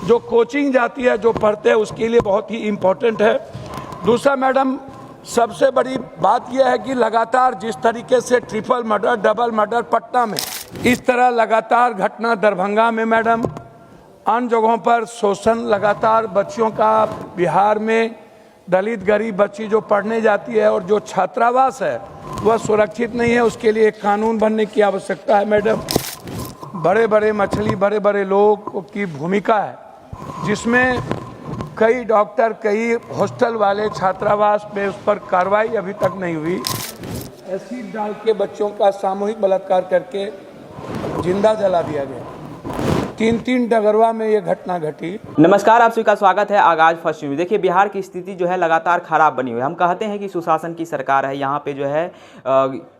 जो कोचिंग जाती है, जो पढ़ते हैं, उसके लिए बहुत ही इम्पोर्टेंट है। दूसरा मैडम, सबसे बड़ी बात यह है कि लगातार जिस तरीके से triple murder, double murder Patna में, इस तरह लगातार घटना दरभंगा में मैडम, अन्य जगहों पर शोषण लगातार बच्चियों का, बिहार में दलित गरीब बच्ची जो पढ़ने जाती है और जो छात्रावास है वह सुरक्षित नहीं है, उसके लिए एक कानून बनने की आवश्यकता है मैडम। बड़े बड़े मछली, बड़े बड़े लोग की भूमिका है, जिसमें कई डॉक्टर, कई हॉस्टल वाले छात्रावास में उस पर कार्रवाई अभी तक नहीं हुई। एसिड डाल के बच्चों का सामूहिक बलात्कार करके जिंदा जला दिया गया। 3 डगरवा में ये घटना घटी। नमस्कार, आप सभी का स्वागत है आगाज फर्स्ट न्यूज। देखिए, बिहार की स्थिति जो है लगातार खराब बनी हुई है। हम कहते हैं कि सुशासन की सरकार है, यहाँ पे जो है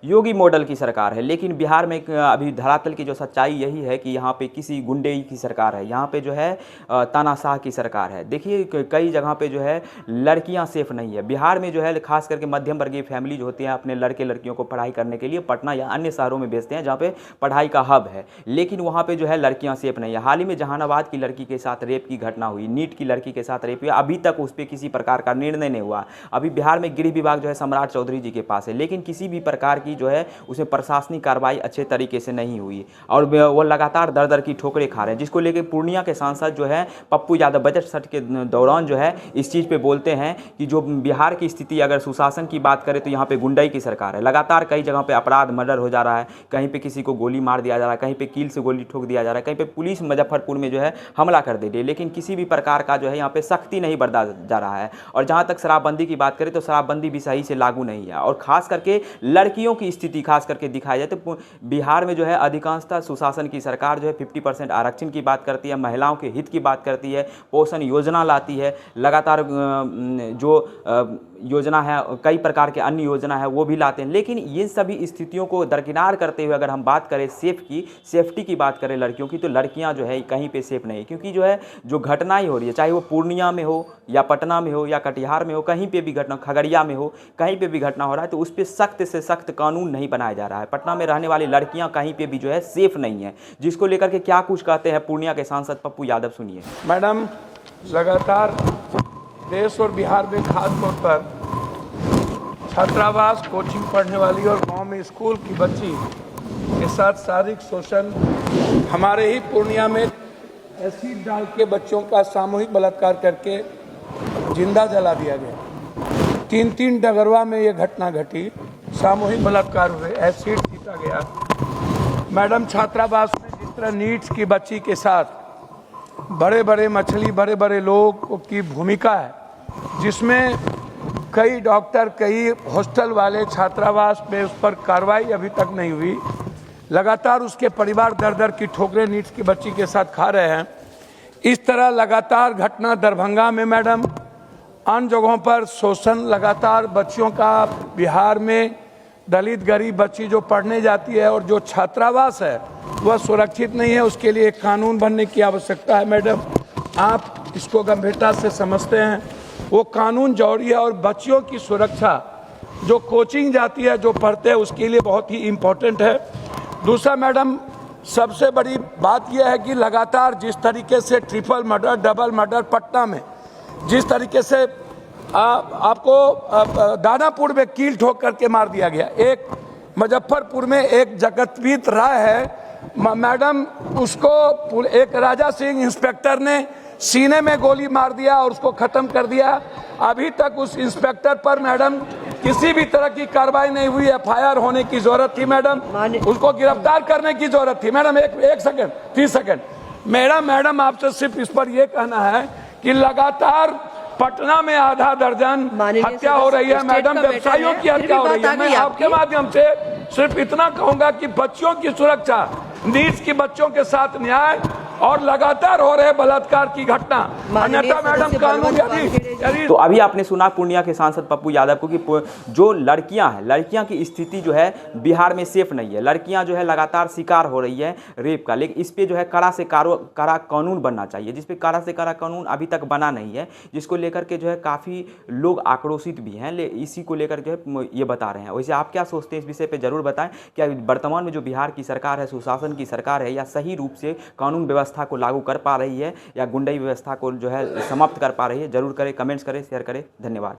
योगी मॉडल की सरकार है, लेकिन बिहार में अभी धरातल की जो सच्चाई यही है कि यहाँ पे किसी गुंडे की सरकार है, यहाँ पे जो है तानाशाह की सरकार है। देखिए, कई जगह पे जो है लड़कियाँ सेफ नहीं है। बिहार में जो है खास करके मध्यम वर्गीय फैमिली जो होती हैं अपने लड़के लड़कियों को पढ़ाई करने के लिए पटना या अन्य शहरों में भेजते हैं जहाँ पे पढ़ाई का हब है, लेकिन वहाँ पे जो है लड़कियाँ सेफ नहीं। हाल ही में जहानाबाद की लड़की के साथ रेप की घटना हुई, नीट की लड़की के साथ रेप हुआ, अभी तक उस पर किसी प्रकार का निर्णय नहीं हुआ। अभी बिहार में गृह विभाग जो है सम्राट चौधरी जी के पास है, लेकिन किसी भी प्रकार की जो है उसमें प्रशासनिक कार्रवाई अच्छे तरीके से नहीं हुई और वो लगातार दर दर की ठोकरें खा रहे हैं, जिसको लेकर पूर्णिया के सांसद जो है पप्पू यादव बजट सत्र के दौरान जो है इस चीज़ पे बोलते हैं कि जो बिहार की स्थिति, अगर सुशासन की बात करें तो यहाँ पे गुंडाई की सरकार है। लगातार कई जगह पे अपराध, मर्डर हो जा रहा है, कहीं पे किसी को गोली मार दिया जा रहा है, कहीं पे कील से गोली ठोक दिया जा रहा है, कहीं पे पुलिस मुजफ्फरपुर में जो है हमला कर दे रही है, लेकिन किसी भी प्रकार का जो है यहाँ पे सख्ती नहीं बरता जा रहा है। और जहाँ तक शराबबंदी की बात करें तो शराबबंदी भी सही से लागू नहीं है, और खास करके लड़कियों की स्थिति खास करके दिखाई जाए तो बिहार में जो है अधिकांशतः सुशासन की सरकार जो है 50% आरक्षण की बात करती है, महिलाओं के हित की बात करती है, पोषण योजना लाती है, लगातार जो योजना है, कई प्रकार के अन्य योजना है वो भी लाते हैं, लेकिन ये सभी स्थितियों को दरकिनार करते हुए अगर हम बात करें सेफ्टी की बात करें लड़कियों की, तो लड़कियां जो है कहीं पे सेफ नहीं है। क्योंकि जो है जो घटनाएं हो रही है, चाहे वो पूर्णिया में हो या पटना में हो या कटिहार में हो, कहीं पे भी घटना, खगड़िया में हो, कहीं पे भी घटना हो रहा है तो उस पर सख्त से सख्त कानून नहीं बनाया जा रहा है। पटना में रहने वाली लड़कियां कहीं पे भी जो है सेफ नहीं है, जिसको लेकर के क्या कुछ कहते हैं पूर्णिया के सांसद पप्पू यादव, सुनिए। मैडम, लगातार देश और बिहार में खास तौर पर छात्रावास, कोचिंग पढ़ने वाली और गांव में स्कूल की बच्ची के साथ शारीरिक शोषण, हमारे ही पूर्णिया में एसिड डाल के बच्चों का सामूहिक बलात्कार करके जिंदा जला दिया गया। 3 डगरवा में ये घटना घटी, सामूहिक बलात्कार हुए, एसिड पीटा गया। मैडम, छात्रावास में जिस तरह नीट की बच्ची के साथ बड़े बड़े मछली, बड़े बड़े लोग की भूमिका है, जिसमें कई डॉक्टर, कई हॉस्टल वाले छात्रावास में उस पर कार्रवाई अभी तक नहीं हुई। लगातार उसके परिवार दर दर की ठोकरें नीट की बच्ची के साथ खा रहे हैं। इस तरह लगातार घटना दरभंगा में मैडम, अन्य जगहों पर शोषण लगातार बच्चियों का, बिहार में दलित गरीब बच्ची जो पढ़ने जाती है और जो छात्रावास है वह सुरक्षित नहीं है, उसके लिए एक कानून बनने की आवश्यकता है मैडम। आप इसको गंभीरता से समझते हैं, वो कानून जरूरी है। और बच्चियों की सुरक्षा, जो कोचिंग जाती है, जो पढ़ते हैं, उसके लिए बहुत ही इम्पोर्टेंट है। दूसरा मैडम, सबसे बड़ी बात यह है कि लगातार जिस तरीके से triple murder, double murder Patna में, जिस तरीके से आपको दानापुर में कील ठोक करके मार दिया गया, एक मुजफ्फरपुर में एक जगतप्रीत राय है मैडम, उसको एक राजा सिंह इंस्पेक्टर ने सीने में गोली मार दिया और उसको खत्म कर दिया। अभी तक उस इंस्पेक्टर पर मैडम किसी भी तरह की कार्रवाई नहीं हुई। एफआईआर होने की जरूरत थी मैडम, उसको गिरफ्तार करने की जरूरत थी मैडम। एक सेकंड, 30 सेकंड मैडम आपसे सिर्फ इस पर यह कहना है कि लगातार पटना में आधा दर्जन हत्या हो रही है मैडम, व्यवसायियों की हत्या हो रही है। मैं आपके माध्यम से सिर्फ इतना कहूंगा कि बच्चों की सुरक्षा, नीट की बच्चों के साथ न्याय और लगातार हो रहे बलात्कार की घटना, अन्यथा मैडम कानून यदि तो अभी आपने सुना पूर्णिया के सांसद पप्पू यादव को कि जो लड़कियां हैं, लड़कियां की स्थिति जो है बिहार में सेफ नहीं है। लड़कियां जो है लगातार शिकार हो रही है रेप का, लेकिन इस पे जो है कड़ा से कड़ा कानून बनना चाहिए, जिस पे कड़ा से कड़ा कानून अभी तक बना नहीं है, जिसको लेकर के जो है काफ़ी लोग आक्रोशित भी हैं। इसी को लेकर जो है ये बता रहे हैं। वैसे आप क्या सोचते हैं इस विषय पर जरूर बताएं। क्या वर्तमान में जो बिहार की सरकार है, सुशासन सुशासन की सरकार है या सही रूप से कानून व्यवस्था को लागू कर पा रही है या गुंडई व्यवस्था को जो है समाप्त कर पा रही है। जरूर करें, कमेंट्स करें, शेयर करें। धन्यवाद।